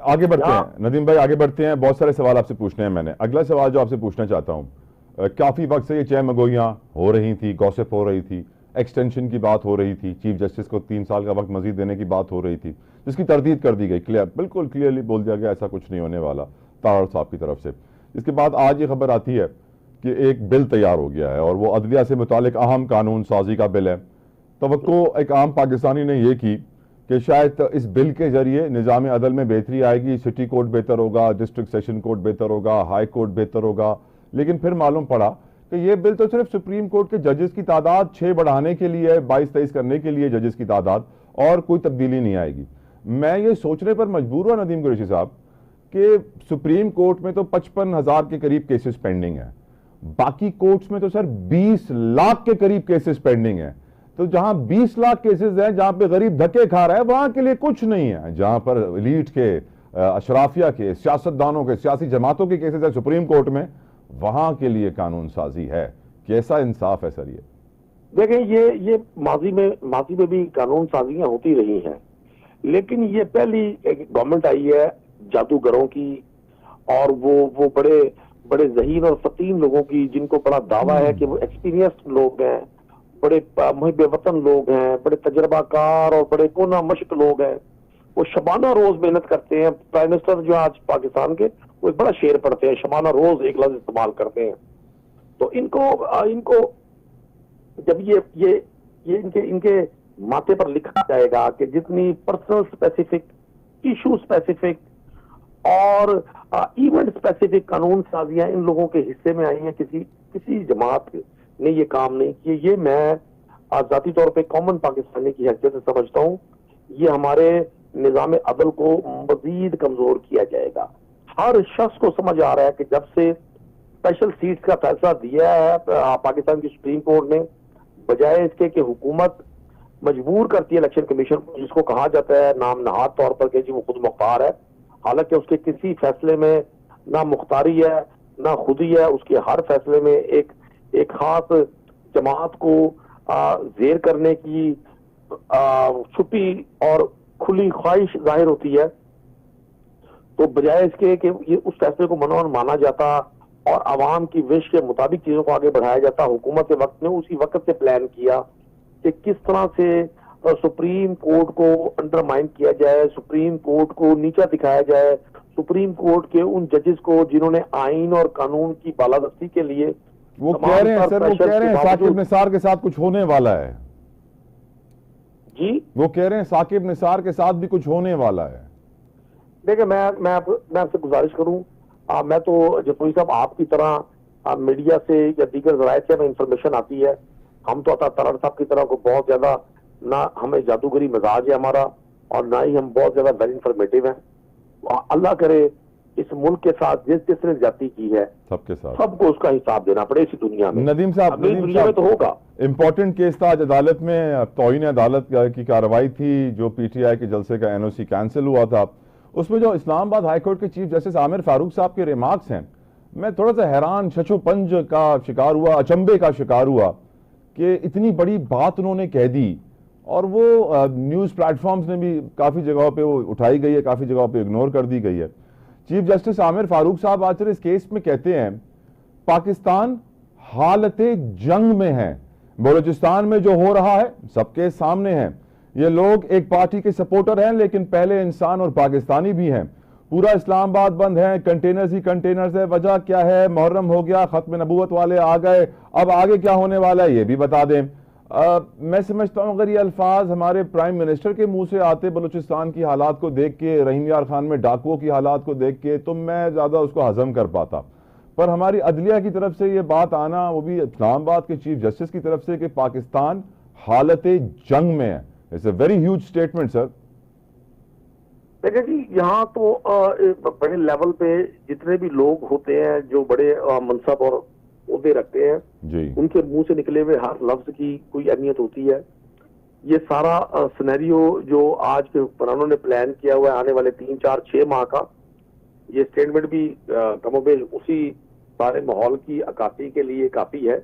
آگے بڑھتے ہیں ندیم بھائی، آگے بڑھتے ہیں. بہت سارے سوال آپ سے پوچھنے ہیں میں نے. اگلا سوال جو آپ سے پوچھنا چاہتا ہوں، کافی وقت سے یہ چہ مگوئیاں ہو رہی تھی، گوسپ ہو رہی تھی، ایکسٹینشن کی بات ہو رہی تھی، چیف جسٹس کو 3 سال کا وقت مزید دینے کی بات ہو رہی تھی، جس کی تردید کر دی گئی. بالکل کلیئرلی بول دیا گیا ایسا کچھ نہیں ہونے والا تارڑ صاحب کی طرف سے. اس کے بعد آج یہ خبر آتی ہے کہ ایک بل تیار ہو گیا ہے اور وہ عدلیہ سے متعلق اہم قانون سازی کا بل ہے. توقع ایک عام پاکستانی نے یہ کی کہ شاید اس بل کے ذریعے نظام عدل میں بہتری آئے گی، سٹی کورٹ بہتر ہوگا، ڈسٹرکٹ سیشن کورٹ بہتر ہوگا، ہائی کورٹ بہتر ہوگا. لیکن پھر معلوم پڑا کہ یہ بل تو صرف سپریم کورٹ کے ججز کی تعداد 6 بڑھانے کے لیے ہے، 22-23 کرنے کے لیے ججز کی تعداد، اور کوئی تبدیلی نہیں آئے گی. میں یہ سوچنے پر مجبور ہوا ندیم قریشی صاحب کہ سپریم کورٹ میں تو 55,000 کے قریب کیسز پینڈنگ ہیں، باقی کورٹس میں تو سر 20 لاکھ کے قریب کیسز پینڈنگ ہیں. تو جہاں 20 لاکھ کیسز ہیں، جہاں پہ غریب دھکے کھا رہا ہے، وہاں کے لیے کچھ نہیں ہے. جہاں پر ایلیٹ کے، اشرافیہ کے، سیاستدانوں کے، سیاسی جماعتوں کے کیسز ہیں سپریم کورٹ میں، وہاں کے لیے قانون سازی ہے. کیسا انصاف ہے سر یہ؟ دیکھیں، یہ ماضی میں بھی قانون سازیاں ہوتی رہی ہیں، لیکن یہ پہلی ایک گورنمنٹ آئی ہے جادوگروں کی، اور وہ بڑے ذہین اور فتین لوگوں کی، جن کو بڑا دعویٰ ہے کہ وہ ایکسپیرینسڈ لوگ ہیں، بڑے محب وطن لوگ ہیں، بڑے تجربہ کار اور بڑے کونا مشق لوگ ہیں. وہ شبانہ روز محنت کرتے ہیں. پرائم منسٹر جو آج پاکستان کے، وہ ایک بڑا شعر پڑھتے ہیں، شبانہ روز ایک لفظ استعمال کرتے ہیں. تو ان کو جب یہ ان کے ماتھے پر لکھا جائے گا کہ جتنی پرسنل اسپیسیفک، ایشو اسپیسیفک اور ایونٹ اسپیسیفک قانون سازیاں ان لوگوں کے حصے میں آئی ہیں، کسی جماعت نے یہ کام نہیں کیے. یہ میں ذاتی طور پہ کامن پاکستانی کی حیثیت سے سمجھتا ہوں یہ ہمارے نظام عدل کو مزید کمزور کیا جائے گا. ہر شخص کو سمجھ آ رہا ہے کہ جب سے اسپیشل سیٹس کا فیصلہ دیا ہے پاکستان کی سپریم کورٹ نے، بجائے اس کے کہ حکومت مجبور کرتی ہے الیکشن کمیشن کو، جس کو کہا جاتا ہے نام نہاد طور پر کہ جی وہ خود مختار ہے، حالانکہ اس کے کسی فیصلے میں نہ مختاری ہے نہ خودی ہے. اس کے ہر فیصلے میں ایک خاص جماعت کو زیر کرنے کی چھپی اور کھلی خواہش ظاہر ہوتی ہے. تو بجائے اس کے کہ یہ اس فیصلے کو منون مانا جاتا اور عوام کی وش کے مطابق چیزوں کو آگے بڑھایا جاتا، حکومت وقت نے اسی وقت سے پلان کیا کہ کس طرح سے سپریم کورٹ کو انڈرمائن کیا جائے، سپریم کورٹ کو نیچا دکھایا جائے، سپریم کورٹ کے ان ججز کو جنہوں نے آئین اور قانون کی بالادستی کے لیے وہ کہہ رہے ہیں سر، وہ کہہ رہے ہیں ثاقب نثار کے ساتھ کچھ ہونے والا ہے. جی وہ کہہ رہے ہیں ثاقب نثار کے ساتھ بھی کچھ ہونے والا ہے. دیکھیں، میں آپ سے گزارش کروں، میں تو جفری صاحب آپ کی طرح میڈیا سے یا دیگر ذرائع سے ہمیں انفارمیشن آتی ہے. ہم تو ترڑ صاحب کی طرح کو بہت زیادہ نہ ہمیں جادوگری مزاج ہے ہمارا، اور نہ ہی ہم بہت زیادہ ویل انفارمیٹیو ہیں. اللہ کرے اس ملک کے ساتھ جس نے زیادتی کی ہے سب کو اس کا حساب دینا پڑے اسی دنیا میں. ندیم صاحب، دنیا میں تو ہوگا. امپورٹنٹ کیس تھا آج عدالت میں، توہین عدالت کی کارروائی تھی جو پی ٹی آئی کے جلسے کا این او سی کینسل ہوا تھا. اس میں جو اسلام آباد ہائی کورٹ کے چیف جسٹس عامر فاروق صاحب کے ریمارکس ہیں، میں تھوڑا سا حیران، شچ و پنج کا شکار ہوا، اچنبے کا شکار ہوا کہ اتنی بڑی بات انہوں نے کہہ دی. اور وہ نیوز پلیٹ فارمز نے بھی کافی جگہوں پہ وہ اٹھائی گئی ہے، کافی جگہوں پہ اگنور کر دی گئی ہے. چیف جسٹس عامر فاروق صاحب آج اس کیس میں کہتے ہیں پاکستان حالت جنگ میں ہے، بلوچستان میں جو ہو رہا ہے سب کے سامنے ہے. یہ لوگ ایک پارٹی کے سپورٹر ہیں لیکن پہلے انسان اور پاکستانی بھی ہیں. پورا اسلام آباد بند ہے، کنٹینرز ہی کنٹینرز ہے. وجہ کیا ہے؟ محرم ہو گیا، ختم نبوت والے آ گئے، اب آگے کیا ہونے والا ہے یہ بھی بتا دیں. میں سمجھتا ہوں اگر یہ الفاظ ہمارے پرائم منسٹر کے منہ سے آتے بلوچستان کی حالات کو دیکھ کے، رحیم یار خان میں ڈاکوؤں کی حالات کو دیکھ کے، تو میں زیادہ اس کو ہضم کر پاتا. پر ہماری عدلیہ کی طرف سے یہ بات آنا، وہ بھی اسلام آباد کے چیف جسٹس کی طرف سے، کہ پاکستان حالت جنگ میں ہے، it's a very huge statement sir. دیکھیں جی، یہاں تو بڑے لیول پہ جتنے بھی لوگ ہوتے ہیں جو بڑے منصب اور عہدے رکھتے ہیں جی، ان کے منہ سے نکلے ہوئے ہر لفظ کی کوئی اہمیت ہوتی ہے. یہ سارا سینیریو جو آج کے حکمرانوں نے پلان کیا ہوا ہے آنے والے 3-4-6 ماہ کا، یہ اسٹیٹمنٹ بھی کم و بیش اسی سارے ماحول کی عکاسی کے لیے کافی ہے.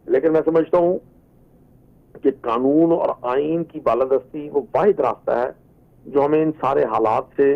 لیکن میں سمجھتا ہوں کہ قانون اور آئین کی بالادستی وہ واحد راستہ ہے جو ہمیں ان سارے حالات سے